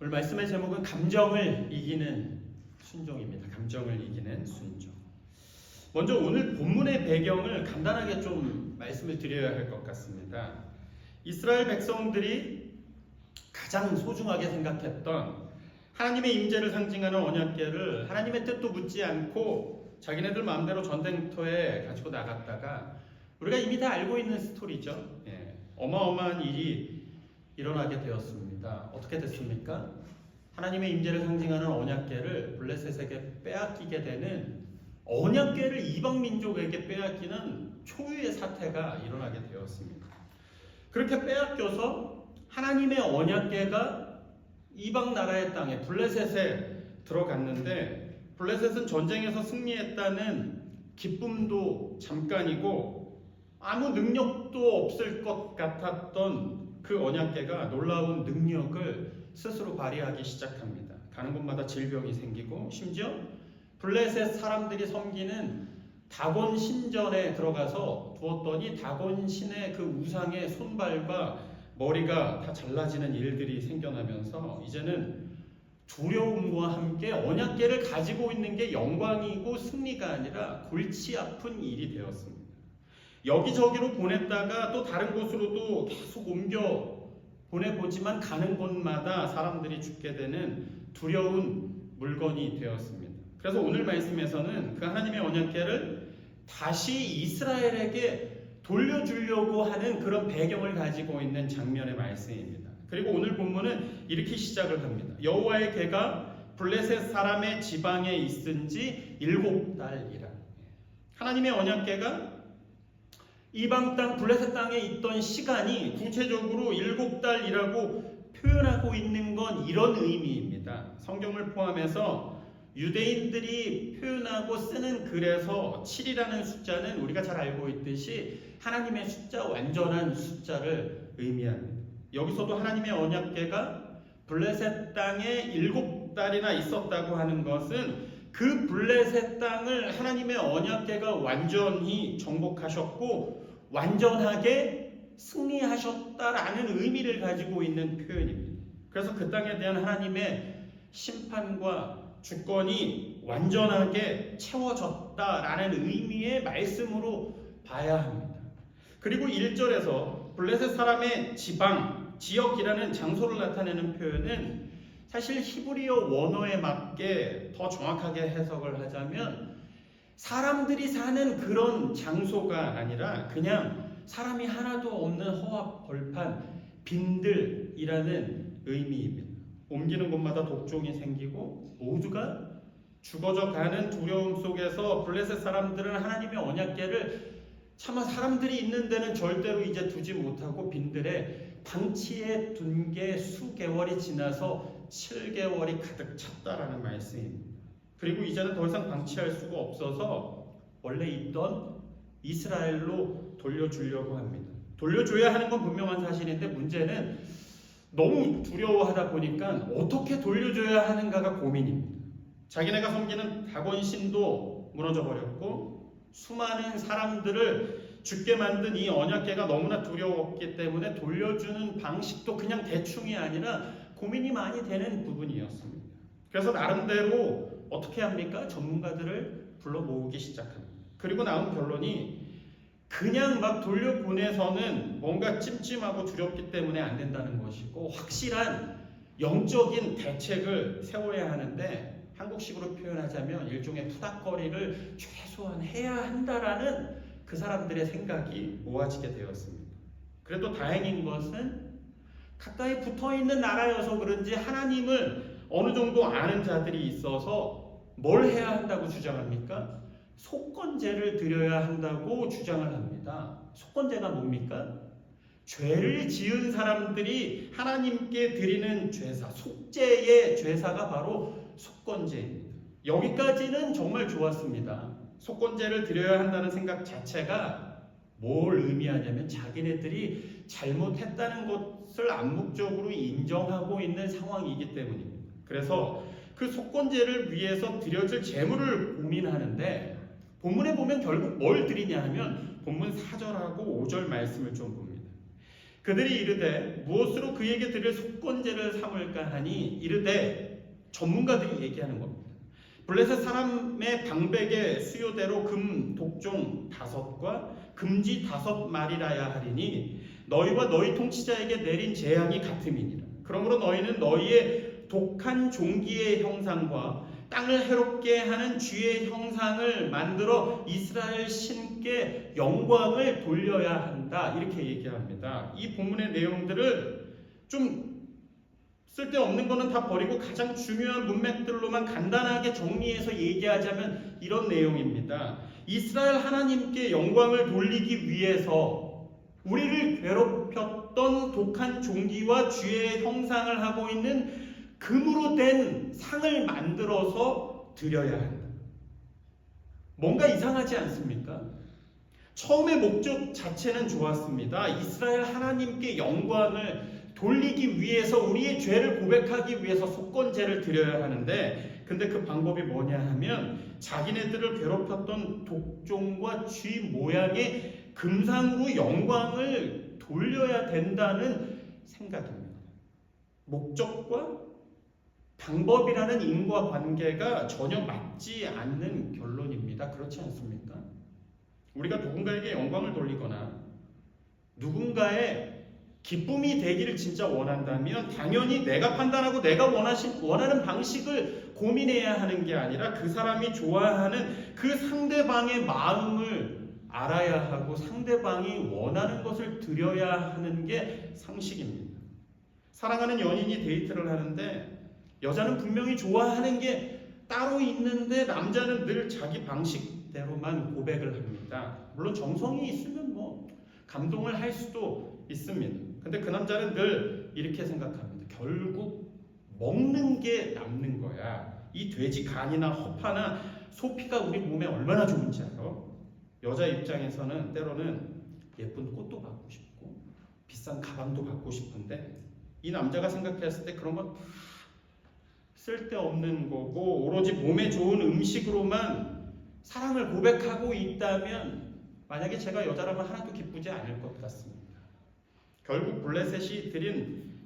오늘 말씀의 제목은 감정을 이기는 순종입니다. 감정을 이기는 순종. 먼저 오늘 본문의 배경을 간단하게 좀 말씀을 드려야 할 것 같습니다. 이스라엘 백성들이 가장 소중하게 생각했던 하나님의 임재를 상징하는 언약궤를 하나님의 뜻도 묻지 않고 자기네들 마음대로 전쟁터에 가지고 나갔다가 우리가 이미 다 알고 있는 스토리죠. 어마어마한 일이 일어나게 되었습니다. 어떻게 됐습니까? 하나님의 임재를 상징하는 언약궤를 블레셋에게 빼앗기게 되는, 언약궤를 이방 민족에게 빼앗기는 초유의 사태가 일어나게 되었습니다. 그렇게 빼앗겨서 하나님의 언약궤가 이방 나라의 땅에 블레셋에 들어갔는데, 블레셋은 전쟁에서 승리했다는 기쁨도 잠깐이고 아무 능력도 없을 것 같았던 그 언약궤가 놀라운 능력을 스스로 발휘하기 시작합니다. 가는 곳마다 질병이 생기고, 심지어 블레셋 사람들이 섬기는 다곤 신전에 들어가서 두었더니 다곤 신의 그 우상의 손발과 머리가 다 잘라지는 일들이 생겨나면서 이제는 두려움과 함께 언약궤를 가지고 있는 게 영광이고 승리가 아니라 골치 아픈 일이 되었습니다. 여기저기로 보냈다가 또 다른 곳으로도 계속 옮겨 보내보지만 가는 곳마다 사람들이 죽게 되는 두려운 물건이 되었습니다. 그래서 오늘 말씀에서는 그 하나님의 언약궤를 다시 이스라엘에게 돌려주려고 하는 그런 배경을 가지고 있는 장면의 말씀입니다. 그리고 오늘 본문은 이렇게 시작을 합니다. 여호와의 궤가 블레셋 사람의 지방에 있은 지 7달이라. 하나님의 언약궤가 이방 땅 블레셋 땅에 있던 시간이 구체적으로 7달이라고 표현하고 있는 건 이런 의미입니다. 성경을 포함해서 유대인들이 표현하고 쓰는 글에서 7이라는 숫자는 우리가 잘 알고 있듯이 하나님의 숫자, 완전한 숫자를 의미합니다. 여기서도 하나님의 언약궤가 블레셋 땅에 7달이나 있었다고 하는 것은 그 블레셋 땅을 하나님의 언약궤가 완전히 정복하셨고 완전하게 승리하셨다라는 의미를 가지고 있는 표현입니다. 그래서 그 땅에 대한 하나님의 심판과 주권이 완전하게 채워졌다라는 의미의 말씀으로 봐야 합니다. 그리고 1절에서 블레셋 사람의 지방, 지역이라는 장소를 나타내는 표현은 사실 히브리어 원어에 맞게 더 정확하게 해석을 하자면 사람들이 사는 그런 장소가 아니라 그냥 사람이 하나도 없는 허와 벌판, 빈들이라는 의미입니다. 옮기는 곳마다 독종이 생기고 모두가 죽어져 가는 두려움 속에서 블레셋 사람들은 하나님의 언약궤를 차마 사람들이 있는 데는 절대로 이제 두지 못하고 빈들에 방치해 둔 게 수개월이 지나서 7개월이 가득 찼다라는 말씀입니다. 그리고 이제는 더 이상 방치할 수가 없어서 원래 있던 이스라엘로 돌려주려고 합니다. 돌려줘야 하는 건 분명한 사실인데 문제는 너무 두려워하다 보니까 어떻게 돌려줘야 하는가가 고민입니다. 자기네가 섬기는 다곤 신도 무너져 버렸고 수많은 사람들을 죽게 만든 이 언약궤가 너무나 두려웠기 때문에 돌려주는 방식도 그냥 대충이 아니라 고민이 많이 되는 부분이었습니다. 그래서 나름대로 어떻게 합니까? 전문가들을 불러 모으기 시작합니다. 그리고 나온 결론이 그냥 막 돌려보내서는 뭔가 찜찜하고 두렵기 때문에 안 된다는 것이고 확실한 영적인 대책을 세워야 하는데 한국식으로 표현하자면 일종의 푸닥거리를 최소한 해야 한다라는 그 사람들의 생각이 모아지게 되었습니다. 그래도 다행인 것은 가까이 붙어있는 나라여서 그런지 하나님을 어느 정도 아는 자들이 있어서 뭘 해야 한다고 주장합니까? 속건제를 드려야 한다고 주장을 합니다. 속건제가 뭡니까? 죄를 지은 사람들이 하나님께 드리는 제사, 속죄의 제사가 바로 속건제입니다. 여기까지는 정말 좋았습니다. 속건제를 드려야 한다는 생각 자체가 뭘 의미하냐면 자기네들이 잘못했다는 것을 암묵적으로 인정하고 있는 상황이기 때문입니다. 그래서 그 속건제를 위해서 드려질 제물을 고민하는데 본문에 보면 결국 뭘 드리냐 하면 본문 4절하고 5절 말씀을 좀 봅니다. 그들이 이르되 무엇으로 그에게 드릴 속건제를 삼을까 하니 이르되 전문가들이 얘기하는 겁니다. 블레셋 사람의 방백의 수요대로 금 독종 5과 금쥐 5마리라야 하리니 너희와 너희 통치자에게 내린 재앙이 같음이니라. 그러므로 너희는 너희의 독한 종기의 형상과 땅을 해롭게 하는 쥐의 형상을 만들어 이스라엘 신께 영광을 돌려야 한다. 이렇게 얘기합니다. 이 본문의 내용들을 좀 쓸데없는 거는 다 버리고 가장 중요한 문맥들로만 간단하게 정리해서 얘기하자면 이런 내용입니다. 이스라엘 하나님께 영광을 돌리기 위해서 우리를 괴롭혔던 독한 종기와 쥐의 형상을 하고 있는 금으로 된 상을 만들어서 드려야 한다. 뭔가 이상하지 않습니까? 처음의 목적 자체는 좋았습니다. 이스라엘 하나님께 영광을 돌리기 위해서 우리의 죄를 고백하기 위해서 속건제를 드려야 하는데 근데 그 방법이 뭐냐 하면 자기네들을 괴롭혔던 독종과 쥐 모양의 금상으로 영광을 돌려야 된다는 생각입니다. 목적과 방법이라는 인과관계가 전혀 맞지 않는 결론입니다. 그렇지 않습니까? 우리가 누군가에게 영광을 돌리거나 누군가의 기쁨이 되기를 진짜 원한다면 당연히 내가 판단하고 내가 원하는 방식을 고민해야 하는 게 아니라 그 사람이 좋아하는 그 상대방의 마음을 알아야 하고 상대방이 원하는 것을 드려야 하는 게 상식입니다. 사랑하는 연인이 데이트를 하는데 여자는 분명히 좋아하는 게 따로 있는데 남자는 늘 자기 방식대로만 고백을 합니다. 물론 정성이 있으면 뭐 감동을 할 수도 있습니다. 근데 그 남자는 늘 이렇게 생각합니다. 결국 먹는 게 남는 거야. 이 돼지 간이나 허파나 소피가 우리 몸에 얼마나 좋은지 알아? 여자 입장에서는 때로는 예쁜 꽃도 받고 싶고 비싼 가방도 받고 싶은데 이 남자가 생각했을 때 그런 건 다 쓸데없는 거고 오로지 몸에 좋은 음식으로만 사랑을 고백하고 있다면 만약에 제가 여자라면 하나도 기쁘지 않을 것 같습니다. 결국 블레셋이 드린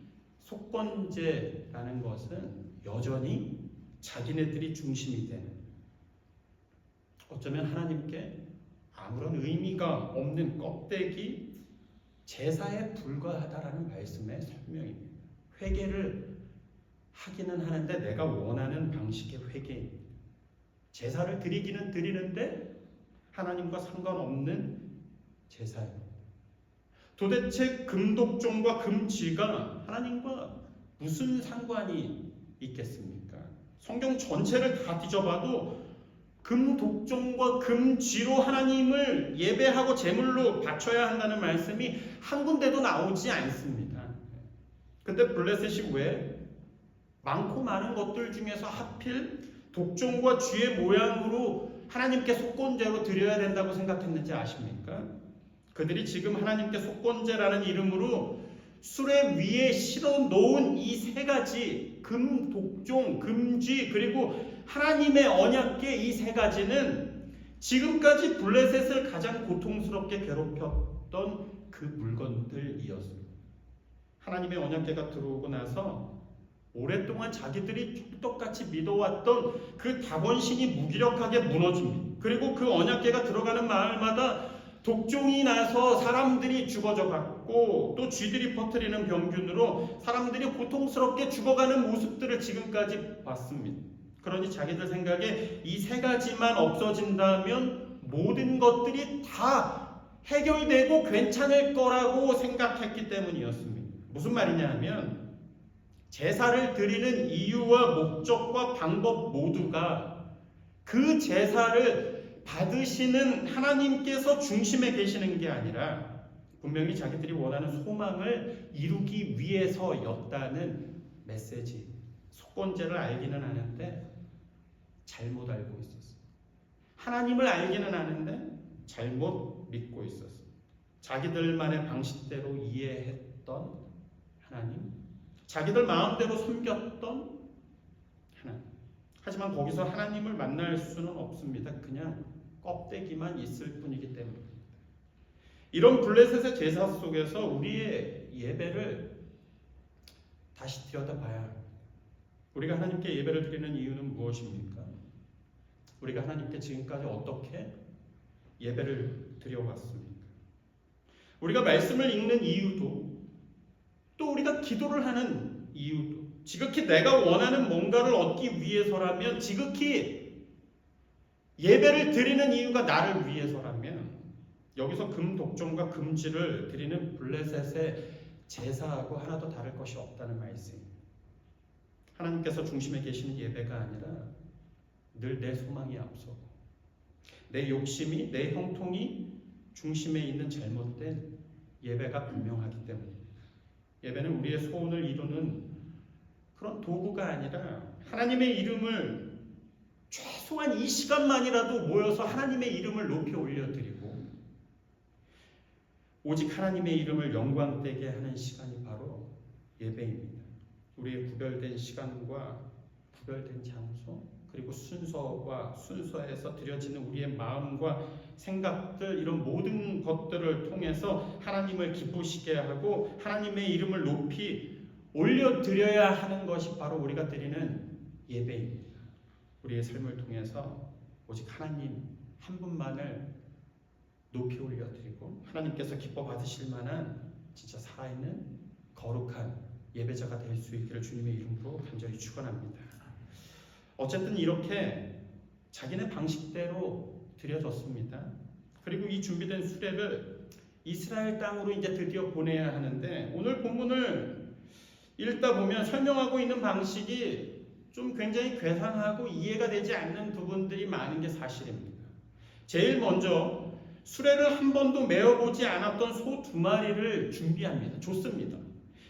속건제라는 것은 여전히 자기네들이 중심이 되는 어쩌면 하나님께 아무런 의미가 없는 껍데기 제사에 불과하다라는 말씀의 설명입니다. 회개를 하기는 하는데 내가 원하는 방식의 회개입니다. 제사를 드리기는 드리는데 하나님과 상관없는 제사입니다. 도대체 금독종과 금쥐가 하나님과 무슨 상관이 있겠습니까? 성경 전체를 다 뒤져봐도 금독종과 금쥐로 하나님을 예배하고 제물로 바쳐야 한다는 말씀이 한 군데도 나오지 않습니다. 근데 블레셋이 왜 많고 많은 것들 중에서 하필 독종과 쥐의 모양으로 하나님께 속건제로 드려야 된다고 생각했는지 아십니까? 그들이 지금 하나님께 속건제라는 이름으로 수레 위에 실어 놓은 이 3가지 금, 독종, 금쥐 그리고 하나님의 언약궤 이 3가지는 지금까지 블레셋을 가장 고통스럽게 괴롭혔던 그 물건들이었습니다. 하나님의 언약궤가 들어오고 나서 오랫동안 자기들이 똑같이 믿어왔던 그 다원신이 무기력하게 무너집니다. 그리고 그 언약궤가 들어가는 마을마다 독종이 나서 사람들이 죽어져 갔고 또 쥐들이 퍼뜨리는 병균으로 사람들이 고통스럽게 죽어가는 모습들을 지금까지 봤습니다. 그러니 자기들 생각에 이 3가지만 없어진다면 모든 것들이 다 해결되고 괜찮을 거라고 생각했기 때문이었습니다. 무슨 말이냐 하면 제사를 드리는 이유와 목적과 방법 모두가 그 제사를 받으시는 하나님께서 중심에 계시는 게 아니라 분명히 자기들이 원하는 소망을 이루기 위해서였다는 메시지. 속건제를 알기는 아는데 잘못 알고 있었어요. 하나님을 알기는 아는데 잘못 믿고 있었어요. 자기들만의 방식대로 이해했던 하나님, 자기들 마음대로 섬겼던 하나님. 하지만 거기서 하나님을 만날 수는 없습니다. 그냥 껍데기만 있을 뿐이기 때문입니다. 이런 블레셋의 제사 속에서 우리의 예배를 다시 들여다봐야 합니다. 우리가 하나님께 예배를 드리는 이유는 무엇입니까? 우리가 하나님께 지금까지 어떻게 예배를 드려왔습니까? 우리가 말씀을 읽는 이유도, 또 우리가 기도를 하는 이유도, 지극히 내가 원하는 뭔가를 얻기 위해서라면, 지극히 예배를 드리는 이유가 나를 위해서라면, 여기서 금독종과 금지를 드리는 블레셋의 제사하고 하나도 다를 것이 없다는 말씀입니다. 하나님께서 중심에 계시는 예배가 아니라 늘 내 소망이 앞서고 내 욕심이, 내 형통이 중심에 있는 잘못된 예배가 분명하기 때문입니다. 예배는 우리의 소원을 이루는 그런 도구가 아니라 하나님의 이름을 최소한 이 시간만이라도 모여서 하나님의 이름을 높이 올려드리고 오직 하나님의 이름을 영광되게 하는 시간이 바로 예배입니다. 우리의 구별된 시간과 구별된 장소, 그리고 순서와 순서에서 드려지는 우리의 마음과 생각들, 이런 모든 것들을 통해서 하나님을 기쁘시게 하고 하나님의 이름을 높이 올려드려야 하는 것이 바로 우리가 드리는 예배입니다. 우리의 삶을 통해서 오직 하나님 한 분만을 높이 올려드리고 하나님께서 기뻐 받으실 만한 진짜 살아있는 거룩한 예배자가 될 수 있기를 주님의 이름으로 간절히 축원합니다. 어쨌든 이렇게 자기네 방식대로 드려졌습니다. 그리고 이 준비된 수레를 이스라엘 땅으로 이제 드디어 보내야 하는데, 오늘 본문을 읽다 보면 설명하고 있는 방식이 좀 굉장히 괴상하고 이해가 되지 않는 부분들이 많은 게 사실입니다. 제일 먼저 수레를 한 번도 메어보지 않았던 소 2마리를 준비합니다. 좋습니다.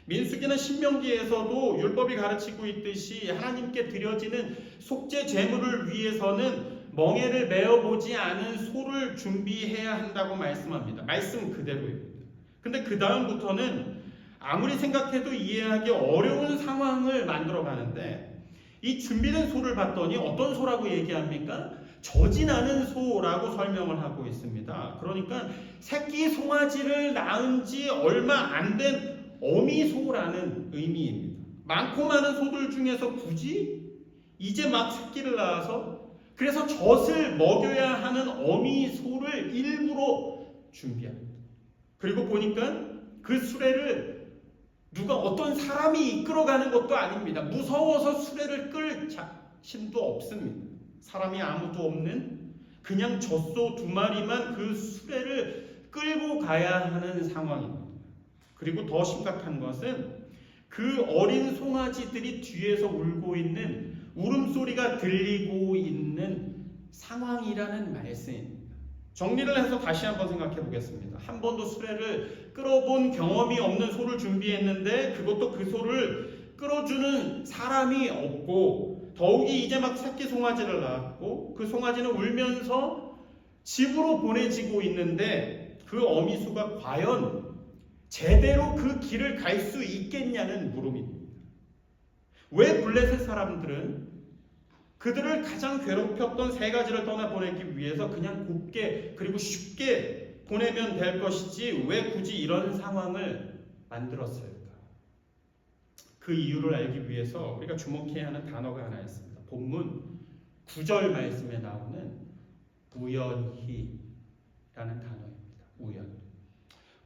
민수기나 신명기에서도 율법이 가르치고 있듯이 하나님께 드려지는 속죄 제물을 위해서는 멍에를 메어보지 않은 소를 준비해야 한다고 말씀합니다. 말씀 그대로입니다. 근데 그 다음부터는 아무리 생각해도 이해하기 어려운 상황을 만들어 가는데, 이 준비된 소를 봤더니 어떤 소라고 얘기합니까? 젖이 나는 소라고 설명을 하고 있습니다. 그러니까 새끼 송아지를 낳은 지 얼마 안 된 어미소라는 의미입니다. 많고 많은 소들 중에서 굳이 이제 막 새끼를 낳아서 그래서 젖을 먹여야 하는 어미소를 일부러 준비합니다. 그리고 보니까 그 수레를 누가 어떤 사람이 이끌어가는 것도 아닙니다. 무서워서 수레를 끌 자신도 없습니다. 사람이 아무도 없는 그냥 젖소 2마리만 그 수레를 끌고 가야 하는 상황입니다. 그리고 더 심각한 것은 그 어린 송아지들이 뒤에서 울고 있는 울음소리가 들리고 있는 상황이라는 말씀입니다. 정리를 해서 다시 한번 생각해 보겠습니다. 한 번도 수레를 끌어본 경험이 없는 소를 준비했는데 그것도 그 소를 끌어주는 사람이 없고, 더욱이 이제 막 새끼 송아지를 낳았고 그 송아지는 울면서 집으로 보내지고 있는데 그 어미수가 과연 제대로 그 길을 갈 수 있겠냐는 물음입니다. 왜 블레셋 사람들은 그들을 가장 괴롭혔던 3가지를 떠나보내기 위해서 그냥 곱게 그리고 쉽게 보내면 될 것이지 왜 굳이 이런 상황을 만들었을까? 그 이유를 알기 위해서 우리가 주목해야 하는 단어가 하나 있습니다. 본문 9절 말씀에 나오는 우연히라는 단어입니다. 우연.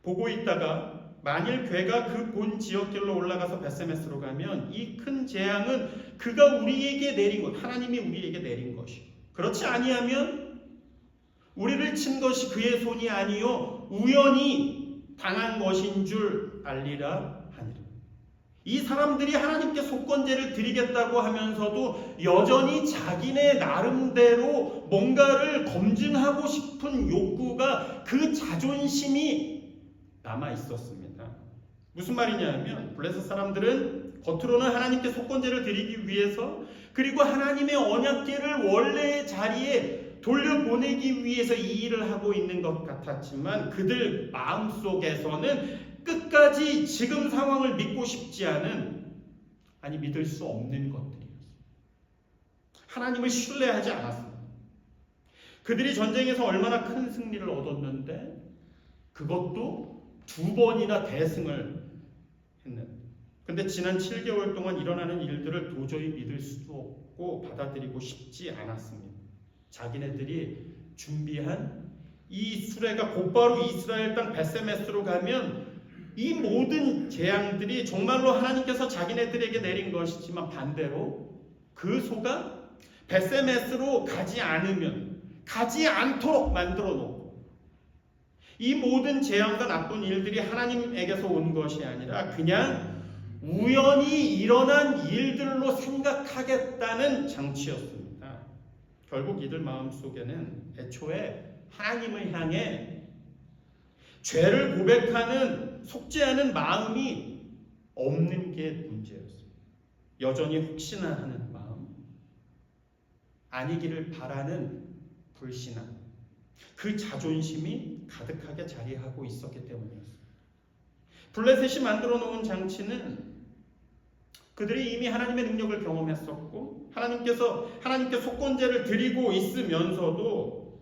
보고 있다가 만일 괴가 그 본 지역길로 올라가서 벳세메스로 가면 이 큰 재앙은 그가 우리에게 내린 것, 하나님이 우리에게 내린 것이, 그렇지 아니하면 우리를 친 것이 그의 손이 아니요 우연히 당한 것인 줄 알리라 하니라. 이 사람들이 하나님께 속건제를 드리겠다고 하면서도 여전히 자기네 나름대로 뭔가를 검증하고 싶은 욕구가, 그 자존심이 남아 있었습니다. 무슨 말이냐면 블레셋 사람들은 겉으로는 하나님께 속건제를 드리기 위해서, 그리고 하나님의 언약궤를 원래의 자리에 돌려보내기 위해서 이 일을 하고 있는 것 같았지만 그들 마음속에서는 끝까지 지금 상황을 믿고 싶지 않은, 아니 믿을 수 없는 것들이었어요. 하나님을 신뢰하지 않았습니다. 그들이 전쟁에서 얼마나 큰 승리를 얻었는데 그것도 2번이나 대승을 근데 지난 7개월 동안 일어나는 일들을 도저히 믿을 수도 없고 받아들이고 싶지 않았습니다. 자기네들이 준비한 이 수레가 곧바로 이스라엘 땅 벳세메스로 가면 이 모든 재앙들이 정말로 하나님께서 자기네들에게 내린 것이지만 반대로 그 소가 벳세메스로 가지 않으면 가지 않도록 만들어 놓고 이 모든 재앙과 나쁜 일들이 하나님에게서 온 것이 아니라 그냥 우연히 일어난 일들로 생각하겠다는 장치였습니다. 결국 이들 마음속에는 애초에 하나님을 향해 죄를 고백하는 속죄하는 마음이 없는 게 문제였습니다. 여전히 혹시나 하는 마음, 아니기를 바라는 불신앙, 그 자존심이 가득하게 자리하고 있었기 때문이었습니다. 블레셋이 만들어 놓은 장치는 그들이 이미 하나님의 능력을 경험했었고 하나님께 속건제를 드리고 있으면서도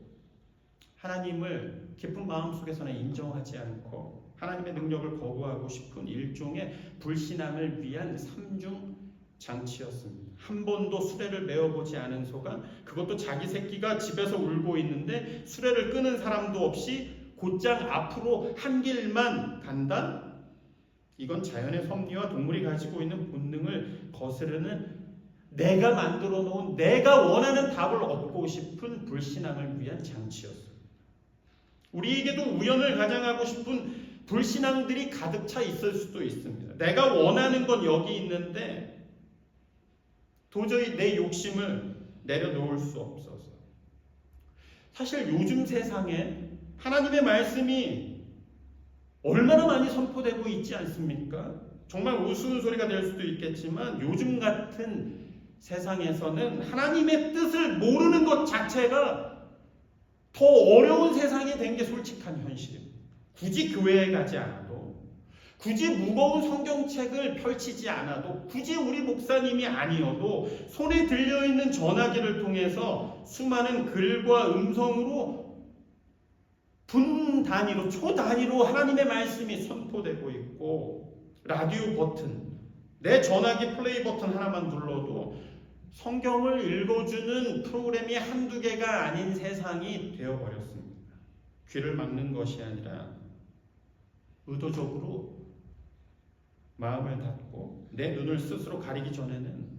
하나님을 깊은 마음속에서는 인정하지 않고 하나님의 능력을 거부하고 싶은 일종의 불신앙을 위한 삼중 장치였습니다. 한 번도 수레를 메어보지 않은 소가, 그것도 자기 새끼가 집에서 울고 있는데 수레를 끄는 사람도 없이 곧장 앞으로 한 길만 간다? 이건 자연의 섭리와 동물이 가지고 있는 본능을 거스르는 내가 만들어 놓은 내가 원하는 답을 얻고 싶은 불신앙을 위한 장치였습니다. 우리에게도 우연을 가장하고 싶은 불신앙들이 가득 차 있을 수도 있습니다. 내가 원하는 건 여기 있는데 도저히 내 욕심을 내려놓을 수 없어서. 사실 요즘 세상에 하나님의 말씀이 얼마나 많이 선포되고 있지 않습니까? 정말 우스운 소리가 될 수도 있겠지만 요즘 같은 세상에서는 하나님의 뜻을 모르는 것 자체가 더 어려운 세상이 된 게 솔직한 현실입니다. 굳이 교회에 가지 않아도, 굳이 무거운 성경책을 펼치지 않아도, 굳이 우리 목사님이 아니어도 손에 들려있는 전화기를 통해서 수많은 글과 음성으로 분 단위로, 초 단위로 하나님의 말씀이 선포되고 있고, 라디오 버튼, 내 전화기 플레이 버튼 하나만 눌러도 성경을 읽어주는 프로그램이 한두 개가 아닌 세상이 되어버렸습니다. 귀를 막는 것이 아니라 의도적으로 마음을 닫고 내 눈을 스스로 가리기 전에는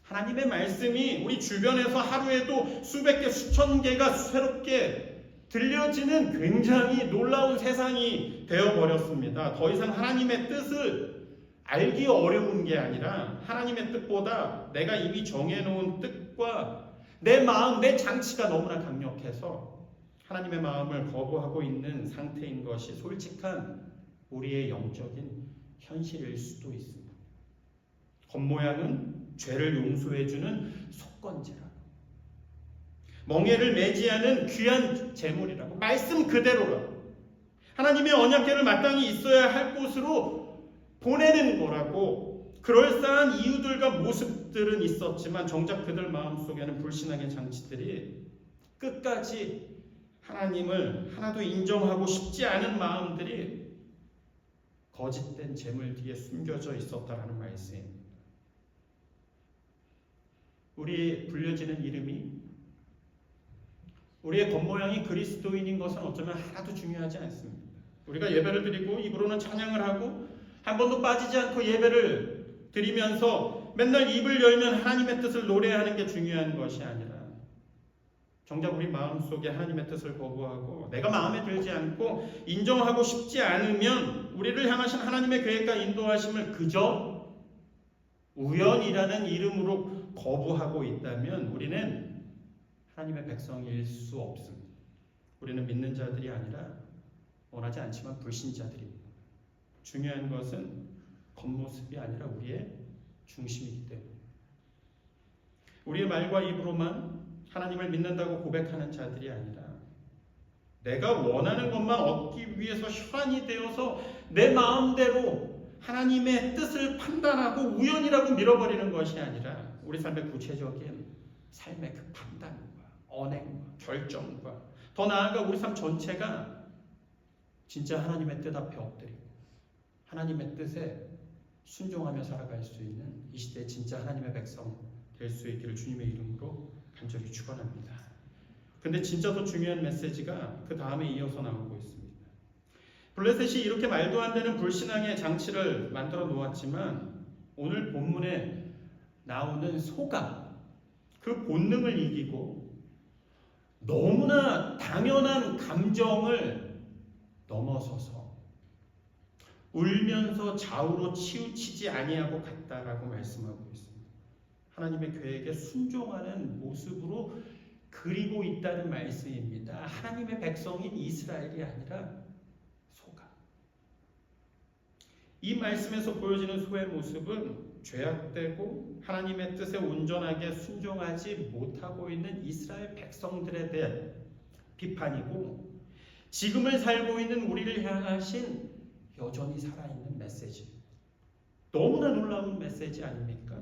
하나님의 말씀이 우리 주변에서 하루에도 수백 개, 수천 개가 새롭게 들려지는 굉장히 놀라운 세상이 되어버렸습니다. 더 이상 하나님의 뜻을 알기 어려운 게 아니라 하나님의 뜻보다 내가 이미 정해놓은 뜻과 내 마음, 내 장치가 너무나 강력해서 하나님의 마음을 거부하고 있는 상태인 것이 솔직한 우리의 영적인 현실일 수도 있습니다. 겉모양은 죄를 용서해주는 속건제라고, 멍에를 매지하는 귀한 재물이라고, 말씀 그대로라고, 하나님의 언약궤를 마땅히 있어야 할 곳으로 보내는 거라고, 그럴싸한 이유들과 모습들은 있었지만 정작 그들 마음속에는 불신앙의 장치들이 끝까지 하나님을 하나도 인정하고 싶지 않은 마음들이 거짓된 재물 뒤에 숨겨져 있었다라는 말씀입니다. 우리 불려지는 이름이, 우리의 겉모양이 그리스도인인 것은 어쩌면 하나도 중요하지 않습니다. 우리가 예배를 드리고 입으로는 찬양을 하고 한 번도 빠지지 않고 예배를 드리면서 맨날 입을 열면 하나님의 뜻을 노래하는 게 중요한 것이 아니라 정작 우리 마음속에 하나님의 뜻을 거부하고 내가 마음에 들지 않고 인정하고 싶지 않으면 우리를 향하신 하나님의 계획과 인도하심을 그저 우연이라는 이름으로 거부하고 있다면 우리는 하나님의 백성일 수 없습니다. 우리는 믿는 자들이 아니라 원하지 않지만 불신자들입니다. 중요한 것은 겉모습이 아니라 우리의 중심이기 때문에 우리의 말과 입으로만 하나님을 믿는다고 고백하는 자들이 아니라 내가 원하는 것만 얻기 위해서 혈안이 되어서 내 마음대로 하나님의 뜻을 판단하고 우연이라고 밀어버리는 것이 아니라 우리 삶의 구체적인 삶의 그 판단과 언행과 결정과 더 나아가 우리 삶 전체가 진짜 하나님의 뜻 앞에 엎드리고 하나님의 뜻에 순종하며 살아갈 수 있는 이 시대 진짜 하나님의 백성 될 수 있기를 주님의 이름으로 간절히 축원합니다. 근데 진짜 더 중요한 메시지가 그 다음에 이어서 나오고 있습니다. 블레셋이 이렇게 말도 안 되는 불신앙의 장치를 만들어 놓았지만 오늘 본문에 나오는 소가 그 본능을 이기고 너무나 당연한 감정을 넘어서서 울면서 좌우로 치우치지 아니하고 갔다라고 말씀하고 있습니다. 하나님의 계획에 순종하는 모습으로 그리고 있다는 말씀입니다. 하나님의 백성인 이스라엘이 아니라 소가. 이 말씀에서 보여지는 소의 모습은 죄악되고 하나님의 뜻에 온전하게 순종하지 못하고 있는 이스라엘 백성들에 대한 비판이고 지금을 살고 있는 우리를 향하신 여전히 살아있는 메시지. 너무나 놀라운 메시지 아닙니까?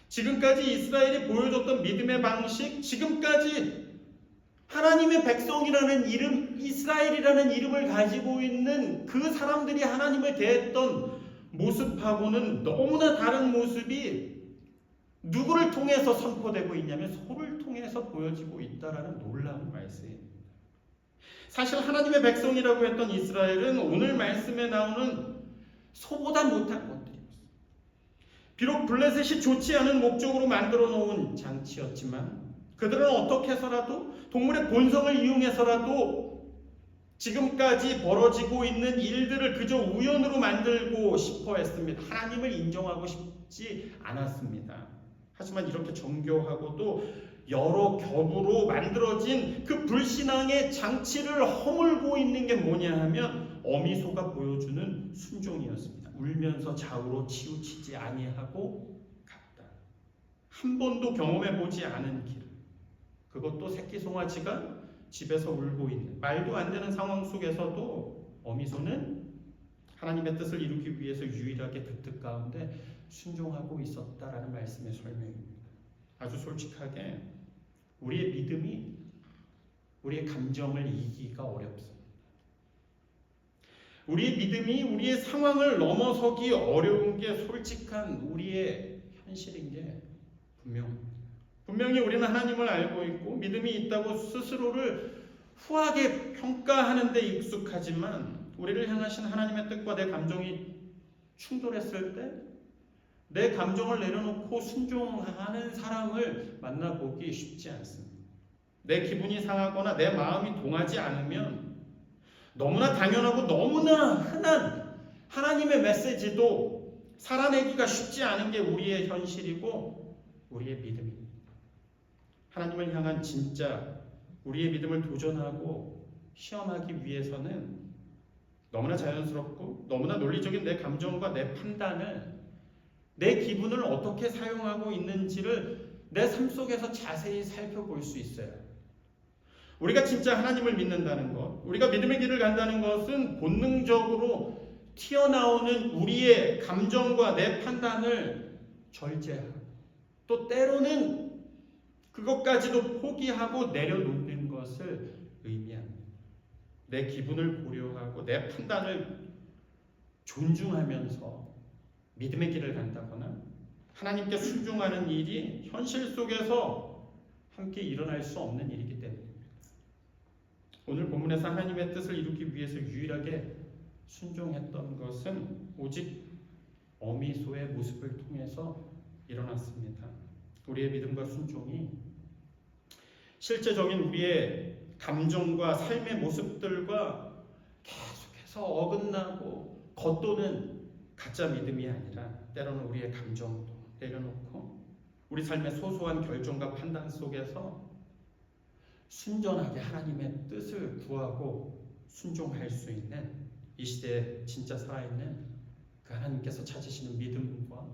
지금까지 이스라엘이 보여줬던 믿음의 방식, 지금까지 하나님의 백성이라는 이름, 이스라엘이라는 이름을 가지고 있는 그 사람들이 하나님을 대했던 모습하고는 너무나 다른 모습이 누구를 통해서 선포되고 있냐면 소를 통해서 보여지고 있다라는 놀라운 말씀입니다. 사실 하나님의 백성이라고 했던 이스라엘은 오늘 말씀에 나오는 소보다 못한 것들이었어요. 비록 블레셋이 좋지 않은 목적으로 만들어 놓은 장치였지만 그들은 어떻게 해서라도 동물의 본성을 이용해서라도 지금까지 벌어지고 있는 일들을 그저 우연으로 만들고 싶어 했습니다. 하나님을 인정하고 싶지 않았습니다. 하지만 이렇게 정교하고도 여러 겹으로 만들어진 그 불신앙의 장치를 허물고 있는 게 뭐냐 하면 어미소가 보여주는 순종이었습니다. 울면서 좌우로 치우치지 아니하고 갔다. 한 번도 경험해 보지 않은 길. 그것도 새끼 송아지가 집에서 울고 있는 말도 안 되는 상황 속에서도 어미소는 하나님의 뜻을 이루기 위해서 유일하게 그 뜻 가운데 순종하고 있었다라는 말씀의 설명입니다. 아주 솔직하게 우리의 믿음이 우리의 감정을 이기기가 어렵습니다. 우리의 믿음이 우리의 상황을 넘어서기 어려운 게 솔직한 우리의 현실인 게 분명합니다. 분명히 우리는 하나님을 알고 있고 믿음이 있다고 스스로를 후하게 평가하는 데 익숙하지만 우리를 향하신 하나님의 뜻과 내 감정이 충돌했을 때 내 감정을 내려놓고 순종하는 사람을 만나보기 쉽지 않습니다. 내 기분이 상하거나 내 마음이 동하지 않으면 너무나 당연하고 너무나 흔한 하나님의 메시지도 살아내기가 쉽지 않은 게 우리의 현실이고 우리의 믿음입니다. 하나님을 향한 진짜 우리의 믿음을 도전하고 시험하기 위해서는 너무나 자연스럽고 너무나 논리적인 내 감정과 내 판단을 내 기분을 어떻게 사용하고 있는지를 내 삶 속에서 자세히 살펴볼 수 있어요. 우리가 진짜 하나님을 믿는다는 것, 우리가 믿음의 길을 간다는 것은 본능적으로 튀어나오는 우리의 감정과 내 판단을 절제하고 또 때로는 그것까지도 포기하고 내려놓는 것을 의미합니다. 내 기분을 고려하고 내 판단을 존중하면서 믿음의 길을 간다거나 하나님께 순종하는 일이 현실 속에서 함께 일어날 수 없는 일이기 때문입니다. 오늘 본문에서 하나님의 뜻을 이루기 위해서 유일하게 순종했던 것은 오직 어미소의 모습을 통해서 일어났습니다. 우리의 믿음과 순종이 실제적인 우리의 감정과 삶의 모습들과 계속해서 어긋나고 겉도는 가짜 믿음이 아니라 때로는 우리의 감정도 내려놓고 우리 삶의 소소한 결정과 판단 속에서 순전하게 하나님의 뜻을 구하고 순종할 수 있는 이 시대에 진짜 살아있는 그 하나님께서 찾으시는 믿음과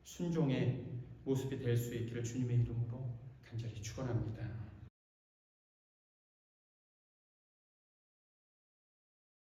순종의 모습이 될 수 있기를 주님의 이름으로 간절히 축원합니다.